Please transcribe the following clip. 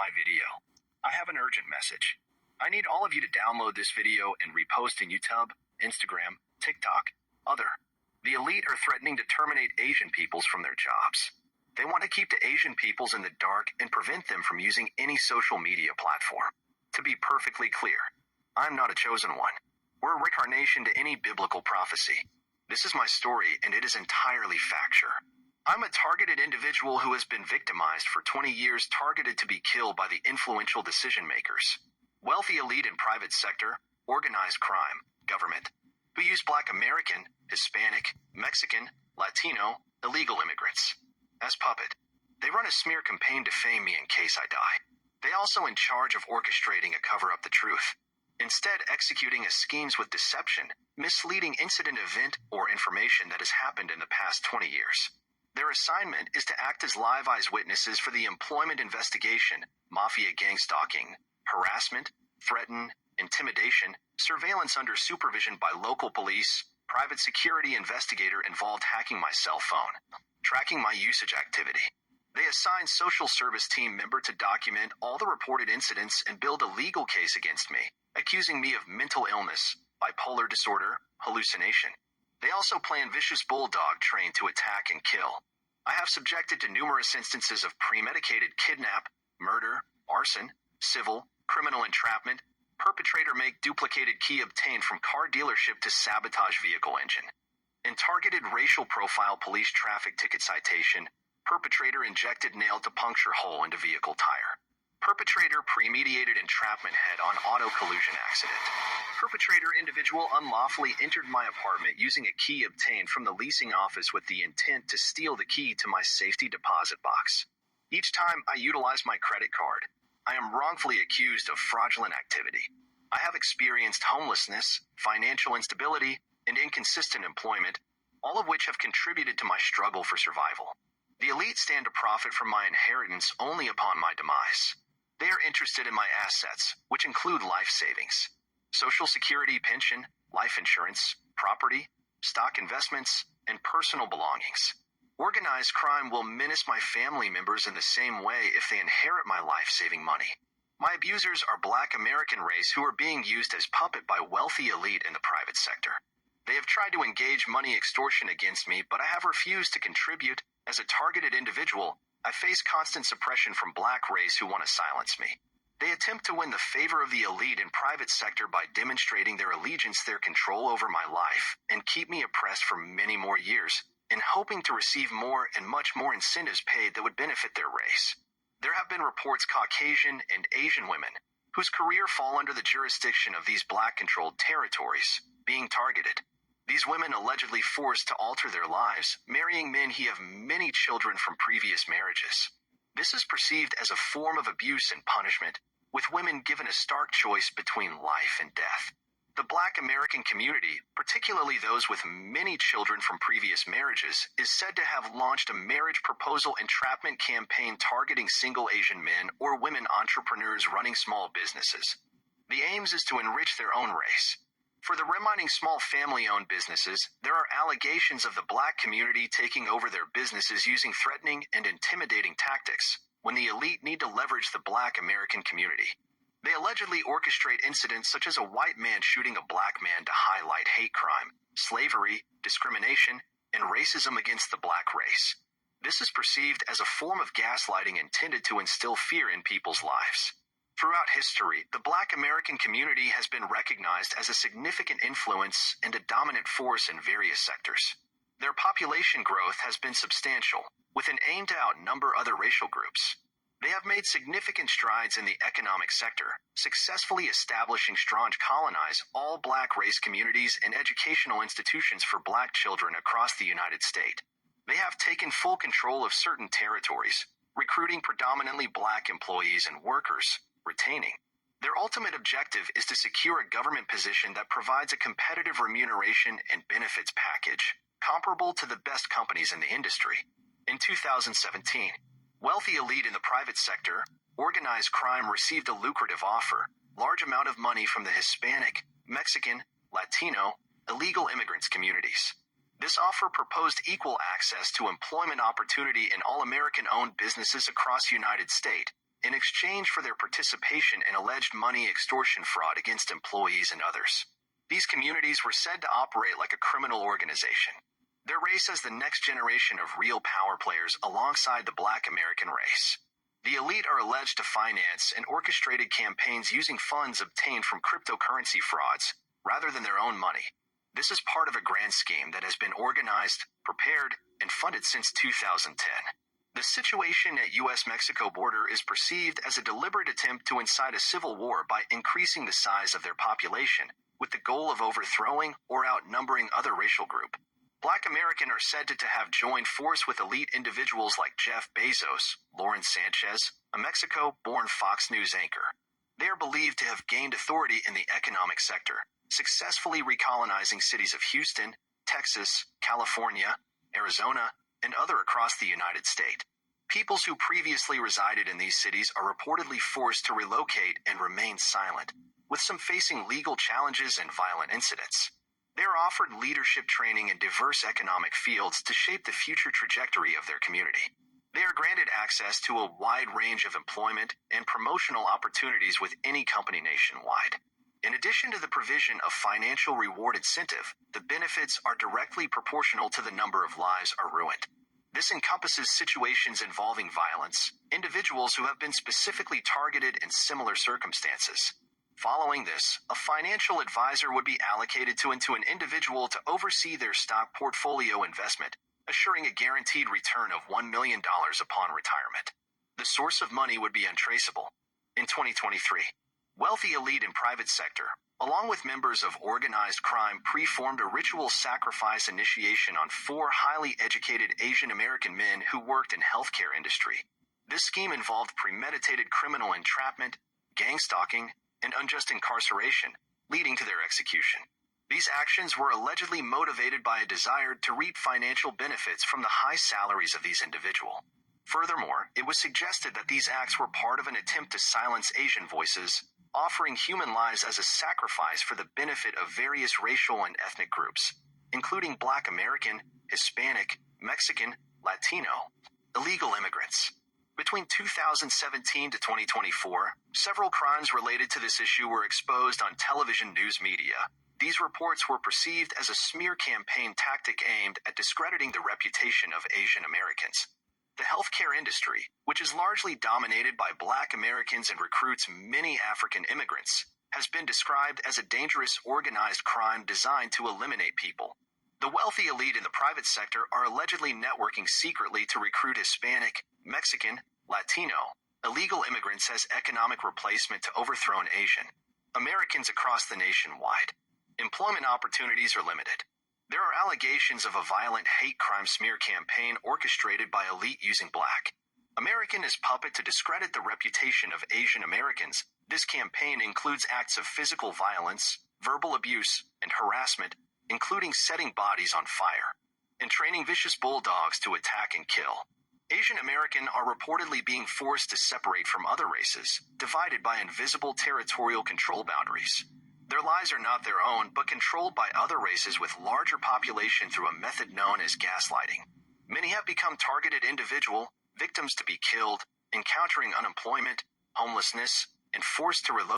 my video. I have an urgent message. I need all of you to download this video and repost in YouTube, Instagram, TikTok, other. The elite are threatening to terminate Asian peoples from their jobs. They want to keep the Asian peoples in the dark and prevent them from using any social media platform. To be perfectly clear, I'm not a chosen one. We're a reincarnation to any biblical prophecy. This is my story, and it is entirely factual. I'm a targeted individual who has been victimized for 20 years, targeted to be killed by the influential decision makers, wealthy elite and private sector, organized crime, government, who use Black American, Hispanic, Mexican, Latino, illegal immigrants as puppet. They run a smear campaign to defame me in case I die. They also in charge of orchestrating a cover-up the truth, instead executing a schemes with deception, misleading incident event or information that has happened in the past 20 years. Their assignment is to act as live eyewitnesses for the employment investigation, mafia gang stalking, harassment, threaten, intimidation, surveillance under supervision by local police, private security investigator involved hacking my cell phone, tracking my usage activity. They assign social service team member to document all the reported incidents and build a legal case against me, accusing me of mental illness, bipolar disorder, hallucination. They also plan vicious bulldog trained to attack and kill. I have subjected to numerous instances of premeditated kidnap, murder, arson, civil, criminal entrapment, perpetrator make duplicated key obtained from car dealership to sabotage vehicle engine. In targeted racial profile police traffic ticket citation, perpetrator injected nail to puncture hole into vehicle tire. Perpetrator premeditated entrapment head-on auto collision accident. Perpetrator individual unlawfully entered my apartment using a key obtained from the leasing office with the intent to steal the key to my safety deposit box. Each time I utilize my credit card, I am wrongfully accused of fraudulent activity. I have experienced homelessness, financial instability, and inconsistent employment, all of which have contributed to my struggle for survival. The elite stand to profit from my inheritance only upon my demise. They are interested in my assets, which include life savings, Social Security pension, life insurance, property, stock investments, and personal belongings. Organized crime will menace my family members in the same way if they inherit my life-saving money. My abusers are Black American race who are being used as puppet by wealthy elite in the private sector. They have tried to engage money extortion against me, but I have refused to contribute. As a targeted individual, I face constant suppression from Black race who want to silence me. They attempt to win the favor of the elite and private sector by demonstrating their allegiance, their control over my life, and keep me oppressed for many more years, and hoping to receive more and much more incentives paid that would benefit their race. There have been reports Caucasian and Asian women, whose career fall under the jurisdiction of these Black-controlled territories, being targeted. These women allegedly forced to alter their lives, marrying men who have many children from previous marriages. This is perceived as a form of abuse and punishment, with women given a stark choice between life and death. The Black American community, particularly those with many children from previous marriages, is said to have launched a marriage proposal entrapment campaign targeting single Asian men or women entrepreneurs running small businesses. The aims is to enrich their own race. For the remaining small family-owned businesses, there are allegations of the Black community taking over their businesses using threatening and intimidating tactics, when the elite need to leverage the Black American community. They allegedly orchestrate incidents such as a white man shooting a Black man to highlight hate crime, slavery, discrimination, and racism against the Black race. This is perceived as a form of gaslighting intended to instill fear in people's lives. Throughout history, the Black American community has been recognized as a significant influence and a dominant force in various sectors. Their population growth has been substantial, with an aim to outnumber other racial groups. They have made significant strides in the economic sector, successfully establishing strong colonize all Black race communities and educational institutions for Black children across the United States. They have taken full control of certain territories, recruiting predominantly Black employees and workers, retaining. Their ultimate objective is to secure a government position that provides a competitive remuneration and benefits package, comparable to the best companies in the industry. In 2017, wealthy elite in the private sector, organized crime received a lucrative offer, large amount of money from the Hispanic, Mexican, Latino, illegal immigrants communities. This offer proposed equal access to employment opportunity in all American-owned businesses across the United States, in exchange for their participation in alleged money extortion fraud against employees and others. These communities were said to operate like a criminal organization. Their race as the next generation of real power players alongside the Black American race. The elite are alleged to finance and orchestrated campaigns using funds obtained from cryptocurrency frauds, rather than their own money. This is part of a grand scheme that has been organized, prepared, and funded since 2010. The situation at U.S.-Mexico border is perceived as a deliberate attempt to incite a civil war by increasing the size of their population, with the goal of overthrowing or outnumbering other racial group. Black American are said to have joined force with elite individuals like Jeff Bezos, Lauren Sanchez, a Mexico-born Fox News anchor. They are believed to have gained authority in the economic sector, successfully recolonizing cities of Houston, Texas, California, Arizona, and other across the United States. Peoples who previously resided in these cities are reportedly forced to relocate and remain silent, with some facing legal challenges and violent incidents. They are offered leadership training in diverse economic fields to shape the future trajectory of their community. They are granted access to a wide range of employment and promotional opportunities with any company nationwide. In addition to the provision of financial reward incentive, the benefits are directly proportional to the number of lives are ruined. This encompasses situations involving violence, individuals who have been specifically targeted in similar circumstances. Following this, a financial advisor would be allocated to an individual to oversee their stock portfolio investment, assuring a guaranteed return of $1 million upon retirement. The source of money would be untraceable. In 2023, wealthy elite and private sector, along with members of organized crime, performed a ritual sacrifice initiation on 4 highly educated Asian American men who worked in healthcare industry. This scheme involved premeditated criminal entrapment, gang stalking, and unjust incarceration, leading to their execution. These actions were allegedly motivated by a desire to reap financial benefits from the high salaries of these individuals. Furthermore, it was suggested that these acts were part of an attempt to silence Asian voices, offering human lives as a sacrifice for the benefit of various racial and ethnic groups, including Black American, Hispanic, Mexican, Latino, illegal immigrants. Between 2017 to 2024, several crimes related to this issue were exposed on television news media. These reports were perceived as a smear campaign tactic aimed at discrediting the reputation of Asian Americans. The healthcare industry, which is largely dominated by Black Americans and recruits many African immigrants, has been described as a dangerous organized crime designed to eliminate people. The wealthy elite in the private sector are allegedly networking secretly to recruit Hispanic, Mexican, Latino, illegal immigrants as economic replacement to overthrown Asian Americans across the nationwide. Employment opportunities are limited. There are allegations of a violent hate crime smear campaign orchestrated by elite using Black American as puppet to discredit the reputation of Asian Americans. This campaign includes acts of physical violence, verbal abuse, and harassment, including setting bodies on fire and training vicious bulldogs to attack and kill. Asian American are reportedly being forced to separate from other races, divided by invisible territorial control boundaries. Their lives are not their own, but controlled by other races with larger population through a method known as gaslighting. Many have become targeted individual, victims to be killed, encountering unemployment, homelessness, and forced to relocate.